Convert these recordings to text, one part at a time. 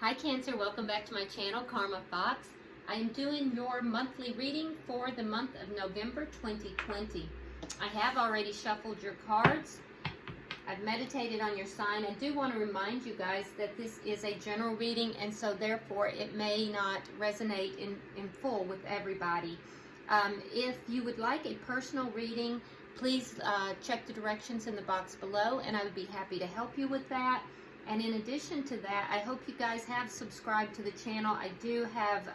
Hi Cancer, welcome back to my channel, Karma Fox. I am doing your monthly reading for the month of November 2020. I have already shuffled your cards. I've meditated on your sign. I do want to remind you guys that this is a general reading, and so therefore it may not resonate in full with everybody. If you would like a personal reading, please check the directions in the box below, and I would be happy to help you with that. And in addition to that, I hope you guys have subscribed to the channel. I do have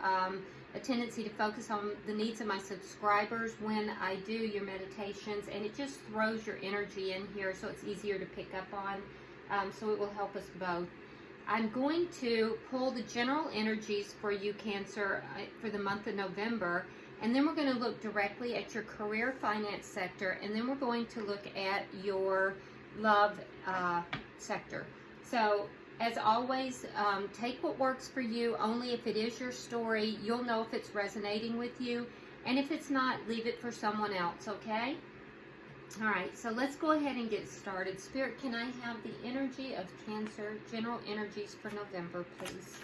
a tendency to focus on the needs of my subscribers when I do your meditations, and it just throws your energy in here so it's easier to pick up on, so it will help us both. I'm going to pull the general energies for you, Cancer, for the month of November, and then we're going to look directly at your career finance sector, and then we're going to look at your love sector. So, as always, take what works for you. Only if it is your story, you'll know if it's resonating with you. And if it's not, leave it for someone else, okay? All right, so let's go ahead and get started. Spirit, can I have the energy of Cancer, general energies for November, please?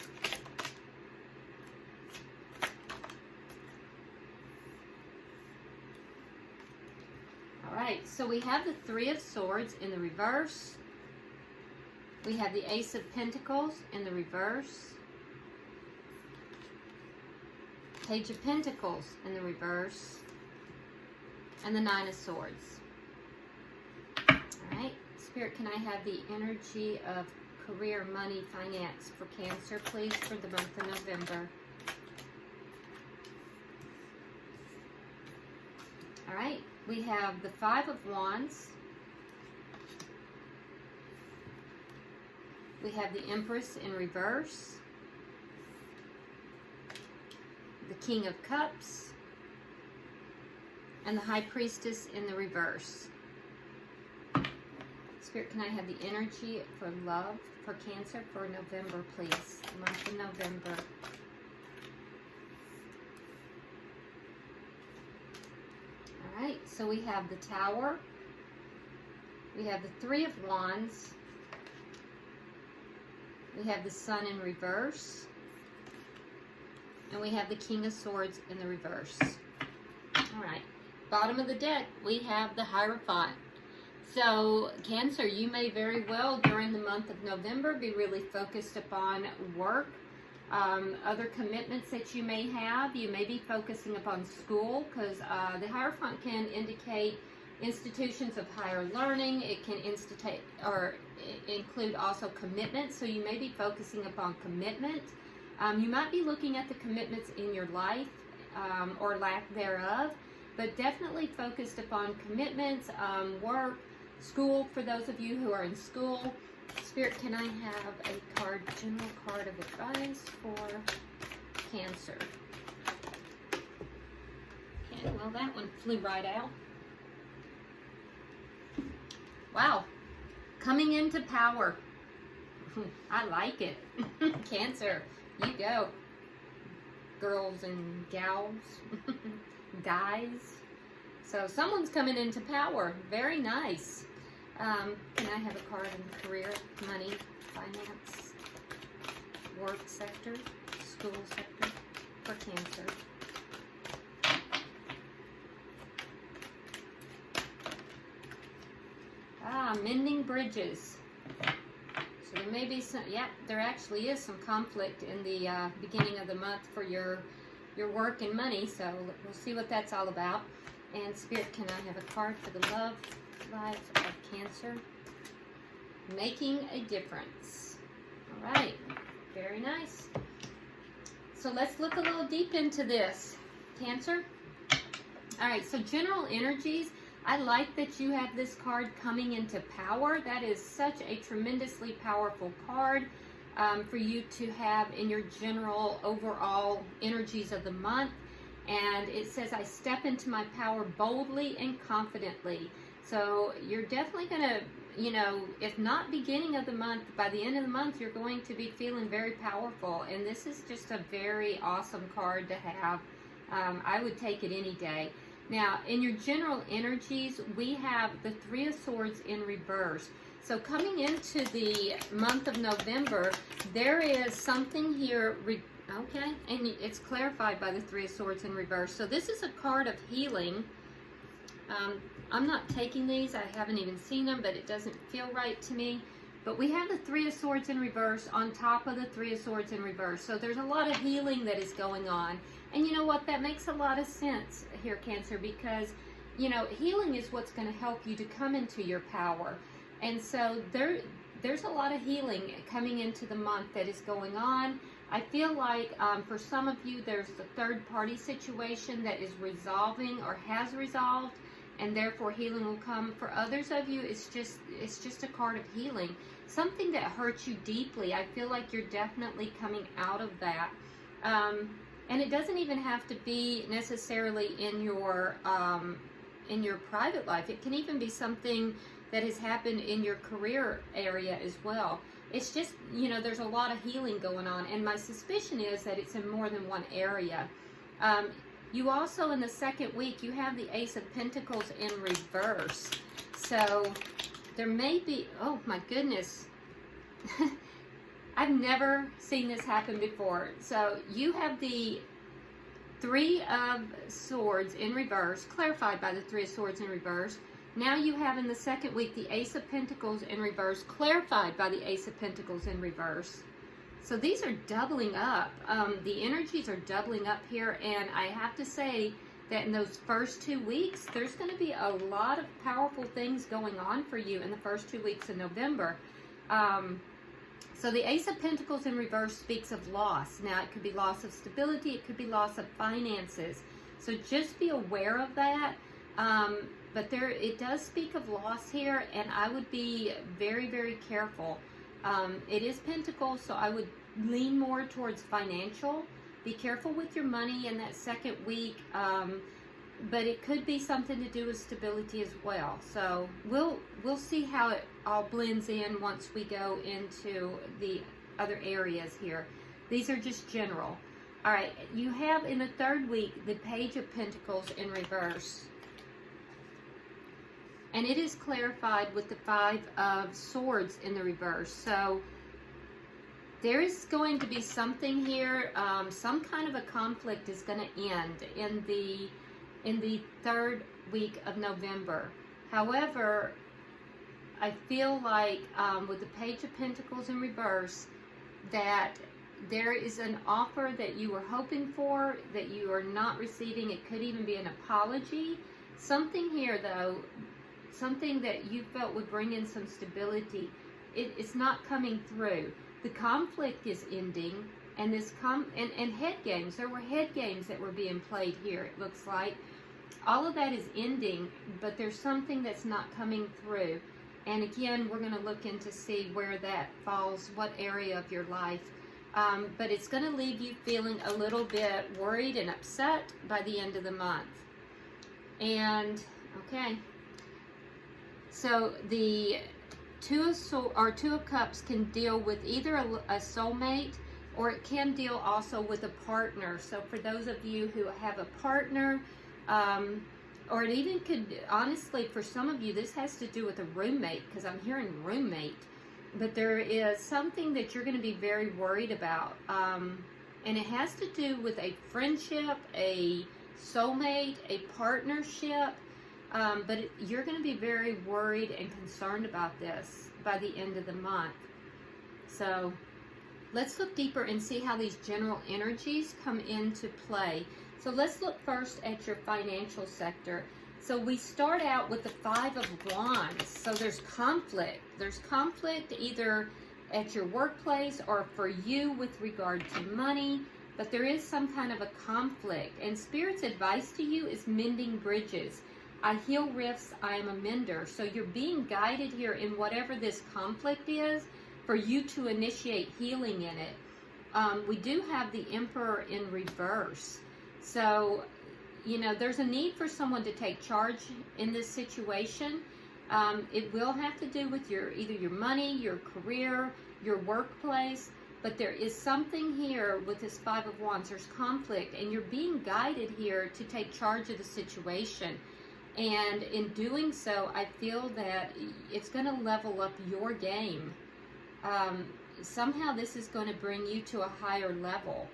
All right, so we have the Three of Swords in the reverse. We have the Ace of Pentacles in the reverse, Page of Pentacles in the reverse, and the Nine of Swords. All right, Spirit, can I have the energy of career, money, finance for Cancer, please, for the month of November? All right, we have the Five of Wands. We have the Empress in reverse, the King of Cups, and the High Priestess in the reverse. Spirit, can I have the energy for love for Cancer for November, please? The month of November. All right, so we have the Tower. We have the Three of Wands. We have the Sun in reverse, and we have the King of Swords in the reverse. All right, bottom of the deck, we have the Hierophant. So, Cancer, you may very well, during the month of November, be really focused upon work, other commitments that you may have. You may be focusing upon school, because the Hierophant can indicate institutions of higher learning. It can include also commitment, so you may be focusing upon commitment. You might be looking at the commitments in your life or lack thereof, but definitely focused upon commitments, work, school, for those of you who are in school. Spirit, can I have a card, general card of advice for Cancer? Okay, well, that one flew right out. Wow, coming into power. I like it. Cancer, you go. Girls and gals, guys. So someone's coming into power. Very nice. Can I have a card in career, money, finance, work sector, school sector for Cancer? Mending bridges. So there may be some, yeah, there actually is some conflict in the beginning of the month for your work and money, so we'll see what that's all about. And Spirit, can I have a card for the love life of Cancer? Making a difference. All right, very nice. So let's look a little deep into this, Cancer. All right, so general energies. I like that you have this card coming into power. That is such a tremendously powerful card for you to have in your general overall energies of the month. And it says, I step into my power boldly and confidently. So you're definitely going to, you know, if not beginning of the month, by the end of the month, you're going to be feeling very powerful. And this is just a very awesome card to have. I would take it any day. Now, in your general energies, we have the Three of Swords in reverse. So coming into the month of November, there is something here, okay, and it's clarified by the Three of Swords in reverse. So this is a card of healing. I'm not taking these. I haven't even seen them, but it doesn't feel right to me. But we have the Three of Swords in reverse on top of the Three of Swords in reverse. So there's a lot of healing that is going on. And you know what? That makes a lot of sense here, Cancer, because, you know, healing is what's going to help you to come into your power. And so there's a lot of healing coming into the month that is going on. I feel like for some of you, there's the third-party situation that is resolving or has resolved, and therefore healing will come. For others of you, it's just a card of healing. Something that hurts you deeply. I feel like you're definitely coming out of that. And it doesn't even have to be necessarily in your private life. It can even be something that has happened in your career area as well. It's just, you know, there's a lot of healing going on, and my suspicion is that it's in more than one area. You also, in the second week, you have the Ace of Pentacles in reverse. So there may be, oh my goodness, I've never seen this happen before. So you have the Three of Swords in reverse, clarified by the Three of Swords in reverse. Now you have in the second week the Ace of Pentacles in reverse, clarified by the Ace of Pentacles in reverse. So these are doubling up. The energies are doubling up here, and I have to say that in those first 2 weeks, there's going to be a lot of powerful things going on for you in the first 2 weeks of November. So the Ace of Pentacles in reverse speaks of loss. Now, it could be loss of stability. It could be loss of finances. So just be aware of that. But it does speak of loss here, and I would be very, very careful. It is Pentacles, so I would lean more towards financial. Be careful with your money in that second week. But it could be something to do with stability as well. So we'll see how it all blends in once we go into the other areas here. These are just general. All right, you have in the third week the Page of Pentacles in reverse. And it is clarified with the Five of Swords in the reverse. So there is going to be something here, some kind of a conflict is going to end in the third week of November. However, I feel like with the Page of Pentacles in reverse, that there is an offer that you were hoping for that you are not receiving. It could even be an apology. Something here, though, something that you felt would bring in some stability, it's not coming through. The conflict is ending, and and head games. There were head games that were being played here, it looks like. All of that is ending, but there's something that's not coming through. And again, we're going to look into see where that falls, what area of your life. But it's going to leave you feeling a little bit worried and upset by the end of the month. And, okay. So the Two of Cups can deal with either a soulmate, or it can deal also with a partner. So for those of you who have a partner, or it even could, honestly, for some of you, this has to do with a roommate, because I'm hearing roommate. But there is something that you're going to be very worried about. And it has to do with a friendship, a soulmate, a partnership. But you're going to be very worried and concerned about this by the end of the month. So let's look deeper and see how these general energies come into play. So let's look first at your financial sector. So we start out with the Five of Wands. So there's conflict. There's conflict either at your workplace or for you with regard to money. But there is some kind of a conflict. And Spirit's advice to you is mending bridges. I heal rifts, I am a mender. So you're being guided here in whatever this conflict is for you to initiate healing in it. We do have the Emperor in reverse. So, you know, there's a need for someone to take charge in this situation. It will have to do with either your money, your career, your workplace. But there is something here with this Five of Wands. There's conflict, and you're being guided here to take charge of the situation. And in doing so, I feel that it's going to level up your game. Somehow this is going to bring you to a higher level.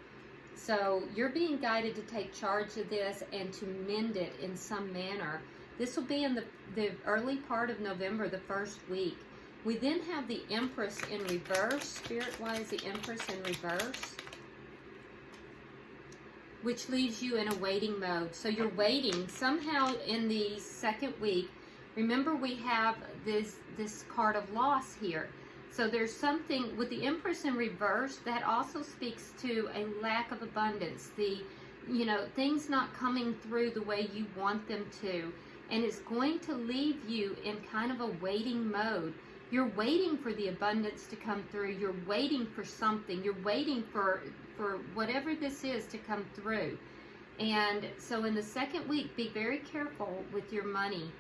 So you're being guided to take charge of this and to mend it in some manner. This will be in the early part of November, the first week. We then have the Empress in reverse. Spirit, why is the Empress in reverse? Which leaves you in a waiting mode. So you're waiting somehow in the second week. Remember, we have this card of loss here. So there's something with the Empress in reverse that also speaks to a lack of abundance. Things not coming through the way you want them to. And it's going to leave you in kind of a waiting mode. You're waiting for the abundance to come through. You're waiting for something. You're waiting for whatever this is to come through. And so in the second week, be very careful with your money.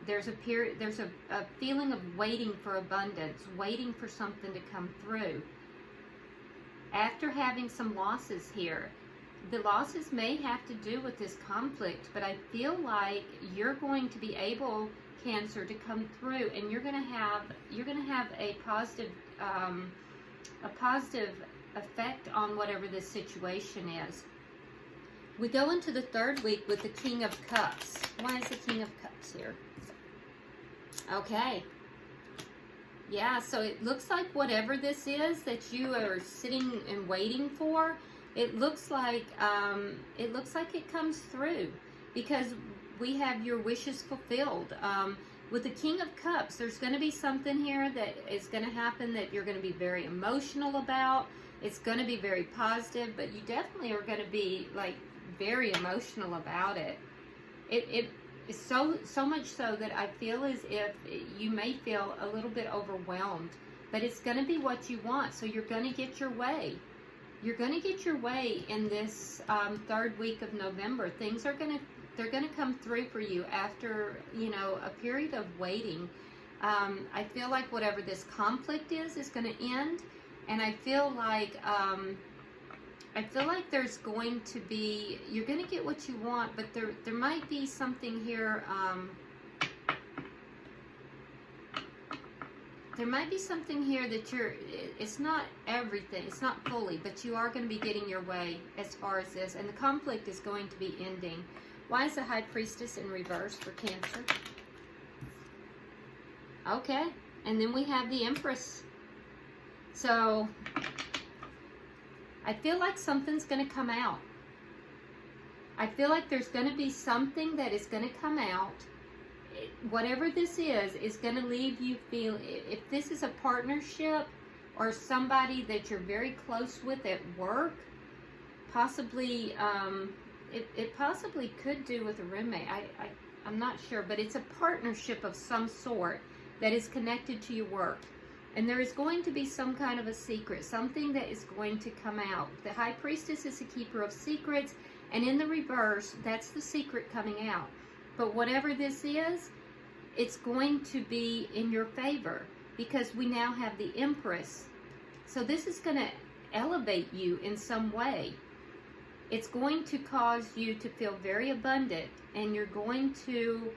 There's a feeling of waiting for abundance, waiting for something to come through. After having some losses here, the losses may have to do with this conflict, but I feel like you're going to be able, Cancer, to come through, and you're going to have a positive effect on whatever this situation is. We go into the third week with the King of Cups. Why is the King of Cups here? Okay. Yeah, so it looks like whatever this is that you are sitting and waiting for, it looks like it comes through, because we have your wishes fulfilled. With the King of Cups, there's going to be something here that is going to happen that you're going to be very emotional about. It's going to be very positive, but you definitely are going to be like very emotional about it. It is so much so that I feel as if you may feel a little bit overwhelmed, but it's going to be what you want. So you're going to get your way. You're going to get your way in this third week of November. Things are they're going to come through for you after, a period of waiting. I feel like whatever this conflict is going to end, and I feel like there's going to be, you're going to get what you want, but there might be something here. There might be something here that it's not everything, it's not fully, but you are going to be getting your way as far as this, and the conflict is going to be ending. Why is the High Priestess in reverse for Cancer? Okay, and then we have the Empress. So I feel like something's going to come out. I feel like there's going to be something that is going to come out. Whatever this is going to leave you feel, if this is a partnership or somebody that you're very close with at work, possibly, it possibly could do with a roommate. I'm not sure, but it's a partnership of some sort that is connected to your work. And there is going to be some kind of a secret, something that is going to come out. The High Priestess is a keeper of secrets, and in the reverse, that's the secret coming out. But whatever this is, it's going to be in your favor, because we now have the Empress. So this is going to elevate you in some way. It's going to cause you to feel very abundant, and you're going to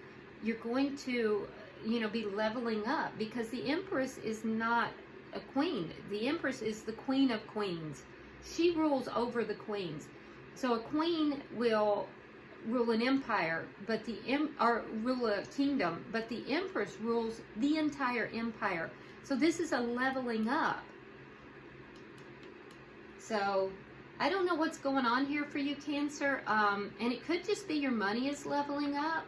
be leveling up, because the Empress is not a queen. The Empress is the Queen of Queens. She rules over the queens. So a queen will rule an empire, or rule a kingdom, but the Empress rules the entire empire. So this is a leveling up. So I don't know what's going on here for you, Cancer, and it could just be your money is leveling up,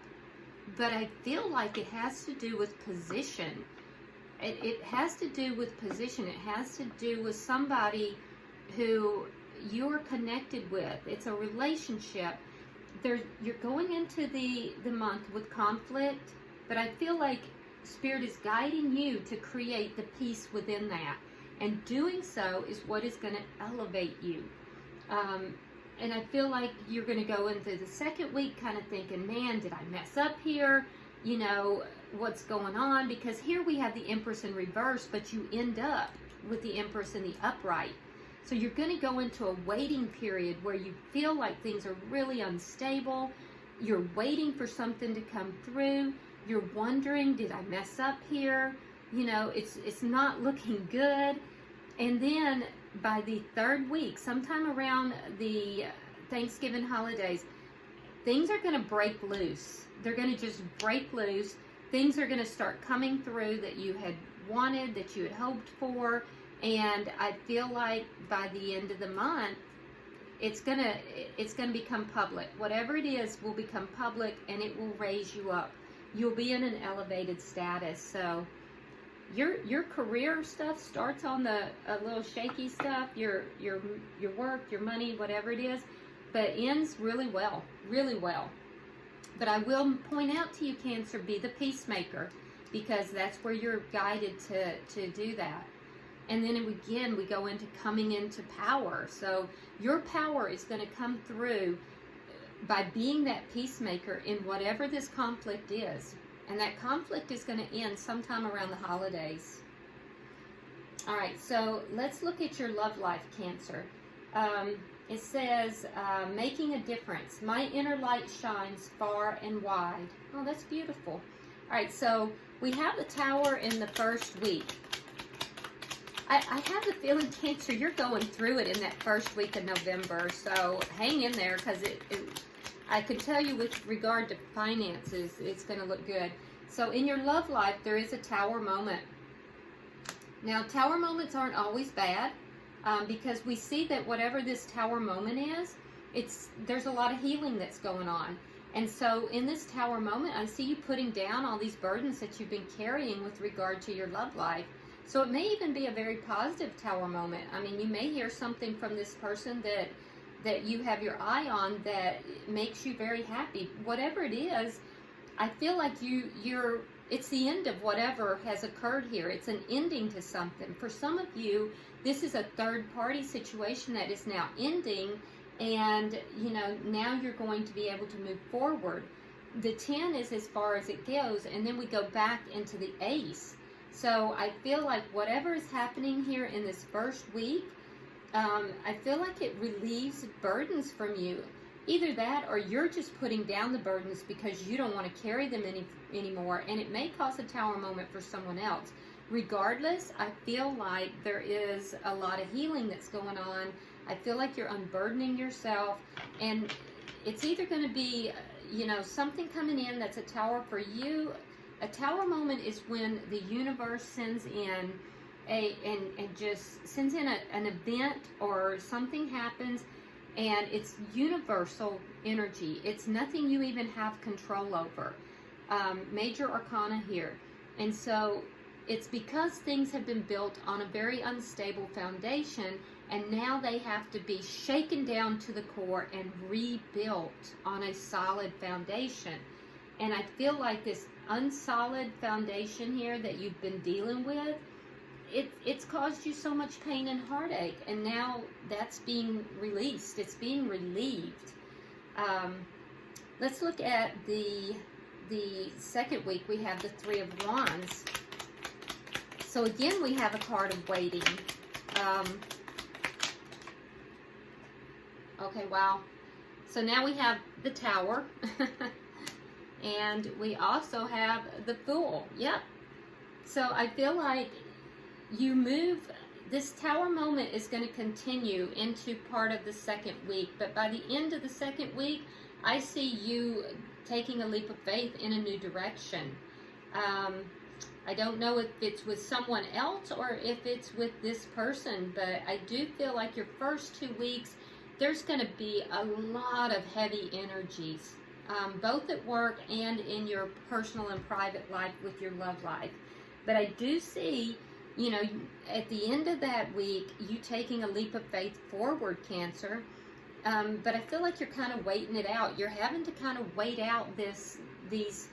but I feel like it has to do with position. It has to do with position. It has to do with somebody who you're connected with. It's a relationship. You're going into the month with conflict, but I feel like Spirit is guiding you to create the peace within that, and doing so is what is going to elevate you. And I feel like you're going to go into the second week kind of thinking, man, did I mess up here? What's going on? Because here we have the Empress in reverse, but you end up with the Empress in the upright. So you're going to go into a waiting period where you feel like things are really unstable. you're waiting for something to come through. You're wondering, did I mess up here? You know, it's not looking good. And then by the third week, sometime around the Thanksgiving holidays, things are going to break loose. They're going to just break loose. Things are going to start coming through that you had wanted, that you had hoped for. And I feel like by the end of the month, it's gonna become public. Whatever it is will become public, and it will raise you up. You'll be in an elevated status. So your career stuff starts on the a little shaky stuff. Your work, your money, whatever it is, but ends really well, really well. But I will point out to you, Cancer, be the peacemaker, because that's where you're guided to do that. And then again, we go into coming into power. So your power is going to come through by being that peacemaker in whatever this conflict is. And that conflict is going to end sometime around the holidays. All right, so let's look at your love life, Cancer. It says, making a difference. My inner light shines far and wide. Oh, that's beautiful. All right, so we have the Tower in the first week. I have the feeling, Cancer, you're going through it in that first week of November. So hang in there, because I can tell you with regard to finances, it's going to look good. So in your love life, there is a Tower moment. Now, Tower moments aren't always bad, because we see that whatever this Tower moment is, there's a lot of healing that's going on. And so in this Tower moment, I see you putting down all these burdens that you've been carrying with regard to your love life. So it may even be a very positive Tower moment. I mean, you may hear something from this person that you have your eye on that makes you very happy. Whatever it is, I feel like it's the end of whatever has occurred here. It's an ending to something. For some of you, this is a third-party situation that is now ending, and, you know, now you're going to be able to move forward. The 10 is as far as it goes, and then we go back into the Ace. So I feel like whatever is happening here in this first week, I feel like it relieves burdens from you. Either that, or you're just putting down the burdens because you don't want to carry them anymore, and it may cause a Tower moment for someone else. Regardless, I feel like there is a lot of healing that's going on. I feel like you're unburdening yourself, and it's either going to be, you know, something coming in that's a Tower for you. A Tower moment is when the universe sends in an event, or something happens, and it's universal energy. It's nothing you even have control over. Major arcana here. And so it's because things have been built on a very unstable foundation, and now they have to be shaken down to the core and rebuilt on a solid foundation. And I feel like this unsolid foundation here that you've been dealing with, it's caused you so much pain and heartache, and now that's being released. It's being relieved. Let's look at the second week. We have the Three of Wands. So again, we have a card of waiting. Okay, wow. So now we have the Tower. And we also have the Fool. Yep. So I feel like you move, this Tower moment is going to continue into part of the second week. But by the end of the second week, I see you taking a leap of faith in a new direction. I don't know if it's with someone else or if it's with this person, but I do feel like your first 2 weeks, there's going to be a lot of heavy energies. Both at work and in your personal and private life with your love life. But I do see, you know, at the end of that week, you taking a leap of faith forward, Cancer. But I feel like you're kind of waiting it out. You're having to kind of wait out these,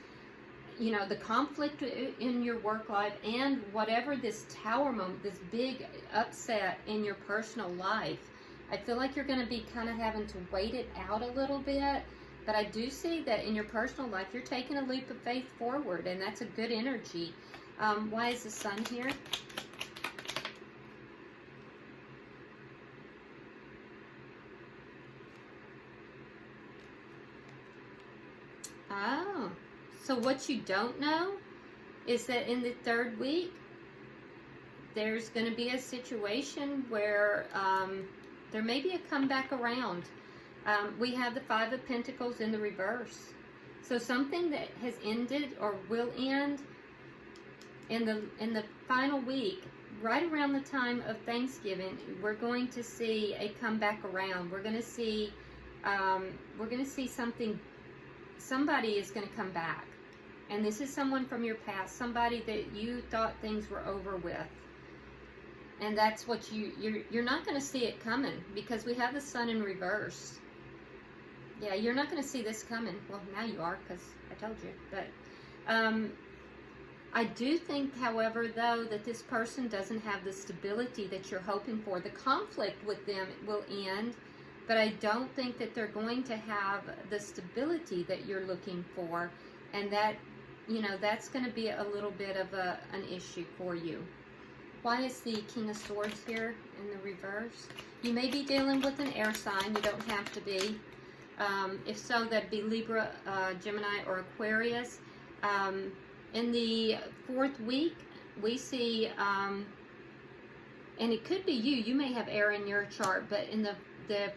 you know, the conflict in your work life and whatever this Tower moment, this big upset in your personal life. I feel like you're going to be kind of having to wait it out a little bit. But I do see that in your personal life, you're taking a leap of faith forward, and that's a good energy. Why is the Sun here? So what you don't know is that in the third week, there's going to be a situation where there may be a comeback around. We have the Five of Pentacles in the reverse. So something that has ended or will end in the final week, right around the time of Thanksgiving, we're going to see a comeback around. We're going to see something. Somebody is going to come back, and this is someone from your past, somebody that you thought things were over with. And that's what you're not going to see it coming, because we have the Sun in reverse. Yeah, you're not going to see this coming. Well, now you are, because I told you. But I do think, however, though, that this person doesn't have the stability that you're hoping for. The conflict with them will end, but I don't think that they're going to have the stability that you're looking for. And that, you know, that's going to be a little bit of an issue for you. Why is the King of Swords here in the reverse? You may be dealing with an air sign. You don't have to be. If so, that'd be Libra, Gemini, or Aquarius. In the fourth week, we see, and it could be you. You may have air in your chart, but in the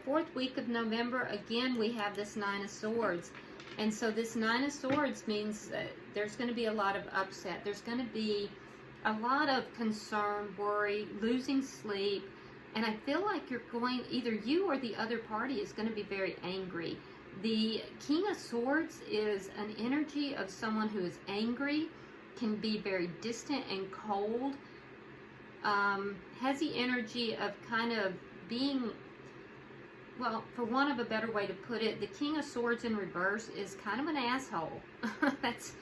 fourth week of November, again, we have this Nine of Swords. And so this Nine of Swords means that there's going to be a lot of upset. There's going to be a lot of concern, worry, losing sleep, and I feel like you're going, either you or the other party is going to be very angry. The King of Swords is an energy of someone who is angry, can be very distant and cold, has the energy of kind of being, well, for want of a better way to put it, the King of Swords in reverse is kind of an asshole. That's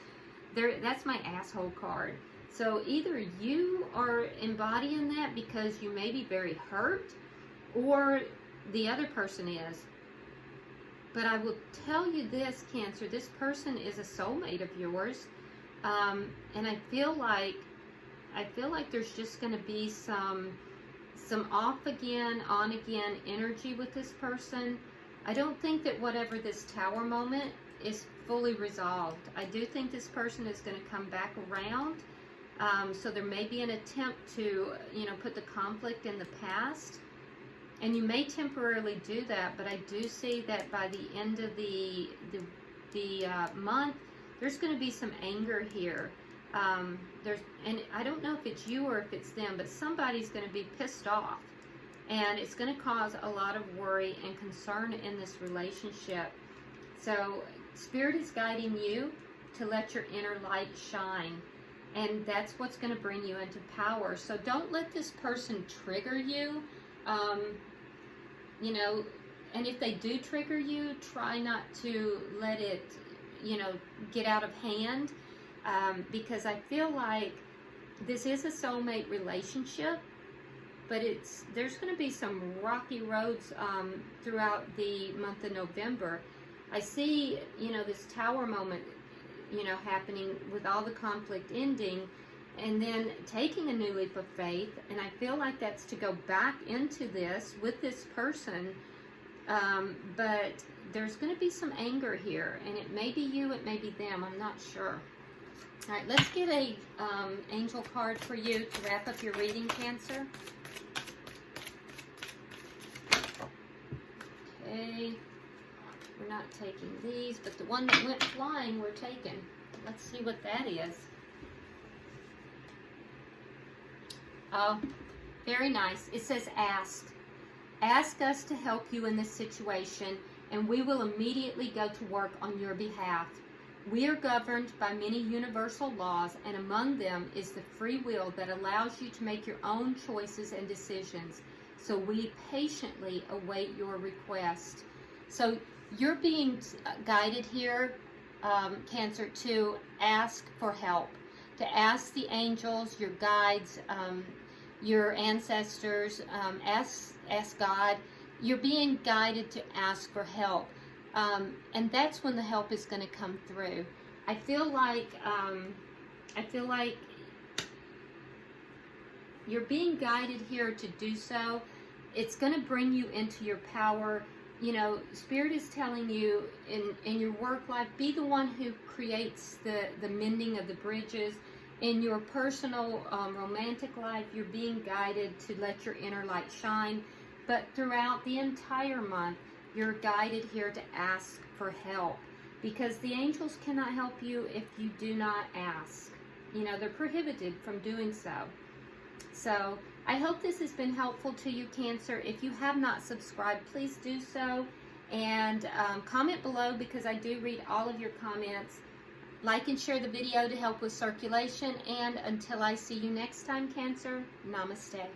my asshole card. So either you are embodying that because you may be very hurt, or the other person is. But I will tell you this, Cancer, this person is a soulmate of yours. And I feel like there's just going to be some off again, on again energy with this person. I don't think that whatever this Tower moment is fully resolved. I do think this person is going to come back around. So there may be an attempt to, you know, put the conflict in the past, and you may temporarily do that, but I do see that by the end of the month, there's going to be some anger here. And I don't know if it's you or if it's them, but somebody's going to be pissed off, and it's going to cause a lot of worry and concern in this relationship. So Spirit is guiding you to let your inner light shine. And that's what's going to bring you into power. So don't let this person trigger you. You know, and if they do trigger you, try not to let it, you know, get out of hand. Because I feel like this is a soulmate relationship, but there's going to be some rocky roads throughout the month of November. I see, you know, this Tower moment, you know, happening with all the conflict ending, and then taking a new leap of faith. And I feel like that's to go back into this with this person, but there's going to be some anger here, and it may be you, it may be them, I'm not sure. All right, let's get a angel card for you to wrap up your reading, Cancer. Okay. We're not taking these, but the one that went flying we're taking. Let's see what that is. Oh, very nice. It says ask. Ask us to help you in this situation, and we will immediately go to work on your behalf. We are governed by many universal laws, and among them is the free will that allows you to make your own choices and decisions. So we patiently await your request. So you're being guided here, Cancer, to ask for help, to ask the angels, your guides, your ancestors, ask God. You're being guided to ask for help, and that's when the help is going to come through. I feel like you're being guided here to do so. It's going to bring you into your power. you know, Spirit is telling you in your work life, be the one who creates the mending of the bridges. In your personal romantic life, you're being guided to let your inner light shine. But throughout the entire month, you're guided here to ask for help, because the angels cannot help you if you do not ask. You know, they're prohibited from doing so. So I hope this has been helpful to you, Cancer. If you have not subscribed, please do so. And comment below, because I do read all of your comments. Like and share the video to help with circulation. And until I see you next time, Cancer, namaste.